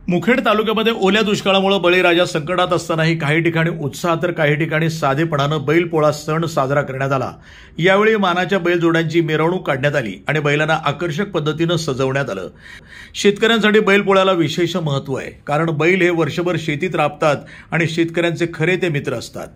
मुखेड तालुक्यामध्ये ओल्या दुष्काळामुळे बळीराजा संकटात असतानाही काही ठिकाणी उत्साह तर काही ठिकाणी साधेपणानं बैलपोळा सण साजरा करण्यात आला। यावेळी मानाच्या बैलजोड्यांची मिरवणूक काढण्यात आली आणि बैलांना आकर्षक पद्धतीनं सजवण्यात आलं। शेतकऱ्यांसाठी बैलपोळ्याला विशेष महत्त्व आहे, कारण बैल हे वर्षभर शेतीत राबतात आणि शेतकऱ्यांचे खरे ते मित्र असतात।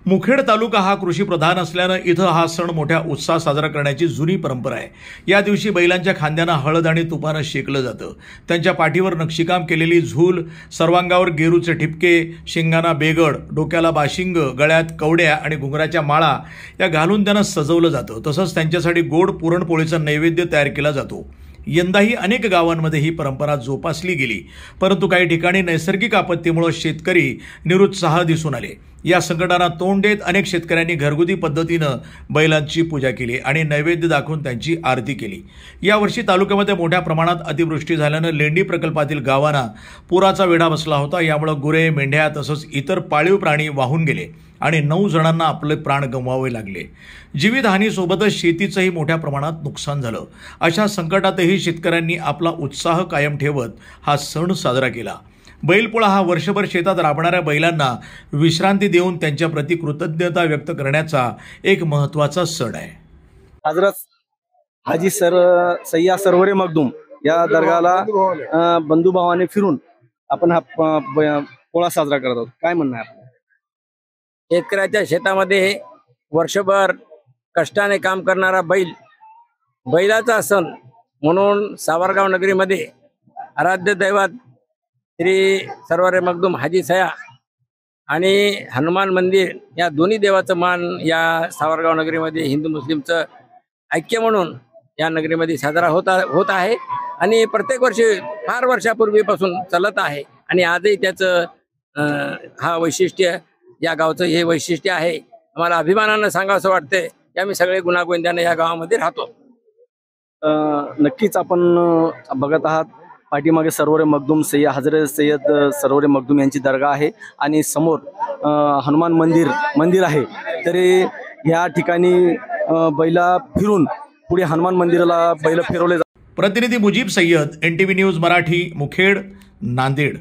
मुखेड तालुका हा कृषी प्रधान असल्यानं इथं हा सण मोठ्या उत्साहात साजरा करण्याची जुनी परंपरा आहे। या दिवशी बैलांच्या खांद्यांना हळद आणि तुपानं शेकलं जातं। त्यांच्या पाठीवर नक्षीकाम केलेली झूल, सर्वांगावर गेरूचे ठिपके, शिंगांना बेगड, डोक्याला बाशिंग, गळ्यात कवड्या आणि घुंगराच्या माळा या घालून त्यांना सजवलं जातं। तसंच त्यांच्यासाठी गोड पुरणपोळीचा नैवेद्य तयार केला जातो। यंदाही अनेक गावांमध्ये ही परंपरा जोपासली गेली, परंतु काही ठिकाणी नैसर्गिक आपत्तीमुळे शेतकरी निरुत्साह दिसून आले। या संकटांना तोंड देत अनेक शेतकऱ्यांनी घरगुती पद्धतीनं बैलांची पूजा केली आणि नैवेद्य दाखवून त्यांची आरती केली। यावर्षी तालुक्यामध्ये मोठ्या प्रमाणात अतिवृष्टी झाल्यानं लेंडी प्रकल्पातील गावांना पुराचा वेढा बसला होता। यामुळे गुरे, मेंढ्या तसंच इतर पाळीव प्राणी वाहून गेले आणि 9 जणांना आपले प्राण गमवावे लागले। जीवितहानीसोबतच शेतीचंही मोठ्या प्रमाणात नुकसान झालं। अशा संकटातही शेतकऱ्यांनी आपला उत्साह कायम ठेवत हा सण साजरा केला। बैलपोळा हा वर्षभर शेतात राबणाऱ्या बैलांना विश्रांती देऊन त्यांच्या प्रति कृतज्ञता व्यक्त करण्याचा एक महत्त्वाचा सण आहे। हजरत हाजी सय्या सरवरे मखदूम या दर्गाला बंधुभावाने फिरून आपण हा पोळा साजरा करत आहोत। काय म्हणणं आहे आपलं? शेतकऱ्याच्या शेतामध्ये वर्षभर कष्टाने काम करणारा बैलाचा सण म्हणून सावरगाव नगरीमध्ये आराध्य दैवत श्री सरवरे मखदूम हाजी सया आणि हनुमान मंदिर या दोन्ही देवाचं मान या सावरगाव नगरीमध्ये हिंदू मुस्लिमचं ऐक्य म्हणून या नगरीमध्ये साजरा होत आहे आणि प्रत्येक वर्षी फार वर्षापूर्वीपासून चालत आहे आणि आजही त्याचं हा वैशिष्ट्य, या गावचं हे वैशिष्ट्य आहे। आम्हाला अभिमानानं सांगावं वाटते की आम्ही सगळे गुण्यागोविंदाने या गावामध्ये राहतो। नक्कीच आपण बघत आहात पाठीमागे सरवरे मखदूम सय्यद हजरत सय्यद सरवरे मखदूम यांची दर्गा आहे आणि समोर हनुमान मंदिर आहे। तरी या ठिकाणी बैला फिरून पुढे हनुमान मंदिराला बैल फिरवले जातात। प्रतिनिधी मुजीब सय्यद, NTV न्यूज मराठी, मुखेड, नांदेड।